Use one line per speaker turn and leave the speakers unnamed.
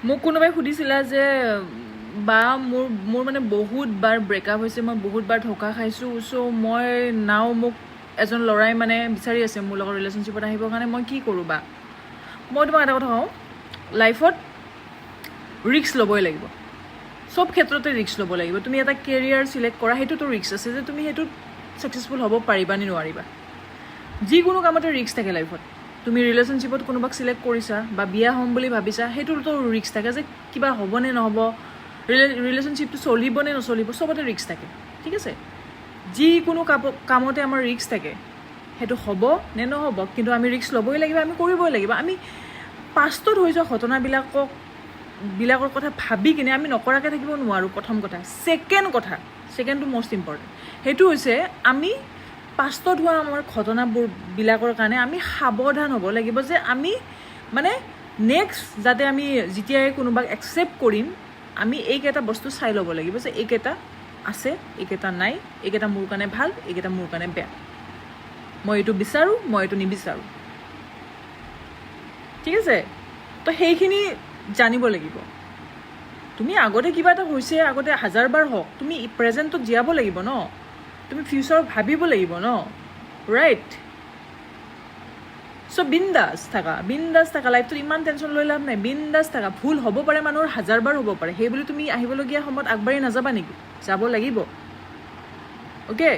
মোক কোনোবাই সুধিছিলা যে বা মোৰ মানে বহুতবাৰ ব্ৰেকআপ হৈছে, মই বহুতবাৰ ধোকা খাইছোঁ, চ' মই নাও মোক এজন ল'ৰাই মানে বিচাৰি আছে মোৰ লগত ৰিলেশ্যনশ্বিপত আহিবৰ কাৰণে, মই কি কৰোঁ বা? মই তোমাক এটা কথা কওঁ, লাইফত ৰিস্ক ল'বই লাগিব, চব ক্ষেত্ৰতে ৰিস্ক ল'ব লাগিব। তুমি এটা কেৰিয়াৰ চিলেক্ট কৰা, সেইটোতো ৰিস্ক আছে যে তুমি সেইটোত ছাকচেছফুল হ'ব পাৰিবা নে নোৱাৰিবা। যিকোনো কামতে ৰিস্ক থাকে লাইফত। তুমি ৰিলেশ্যনশ্বিপত কোনোবাক চিলেক্ট কৰিছা বা বিয়া হ'ম বুলি ভাবিছা, সেইটোতো ৰিস্ক থাকে যে কিবা হ'বনে নহ'ব, ৰিলেশ্যনশ্বিপটো চলিবনে নচলিব, চবতে ৰিস্ক থাকে, ঠিক আছে। যিকোনো কামতে আমাৰ ৰিস্ক থাকে, সেইটো হ'ব নে নহ'ব, কিন্তু আমি ৰিস্ক ল'বই লাগিব, আমি কৰিবই লাগিব। আমি পাষ্টত হৈ যোৱা ঘটনাবিলাকৰ কথা ভাবি কিনে আমি নকৰাকৈ থাকিব নোৱাৰোঁ। প্ৰথম কথা। ছেকেণ্ডটো মষ্ট ইম্পৰ্টেণ্ট, সেইটো হৈছে আমি পাষ্টত হোৱা আমাৰ ঘটনাবিলাকৰ কাৰণে আমি সাৱধান হ'ব লাগিব যে আমি মানে নেক্সট যাতে আমি যেতিয়াই কোনোবাক একচেপ্ট কৰিম, আমি এইকেইটা বস্তু চাই ল'ব লাগিব যে এইকেইটা আছে, এইকেইটা নাই, এইকেইটা মোৰ কাৰণে ভাল, এইকেইটা মোৰ কাৰণে বেয়া, মই এইটো বিচাৰোঁ, মই এইটো নিবিচাৰোঁ, ঠিক আছে। তো সেইখিনি জানিব লাগিব। তুমি আগতে কিবা এটা হৈছে, আগতে 1000 বাৰ হওক, তুমি প্ৰেজেণ্টত জীয়াব লাগিব ন, তুমি ফিউচাৰত ভাবিব লাগিব ন, ৰাইট। চ' বিন্দাছ থাকা লাইফটোত ইমান টেনশ্যন লৈ লাভ নাই, বিন্দাছ থাকা। ভুল হ'ব পাৰে, মানুহৰ 1000 বাৰ হ'ব পাৰে, সেইবুলি তুমি আহিবলগীয়া সময়ত আগবাঢ়ি নাযাবা নেকি? যাব লাগিব, অ'কে।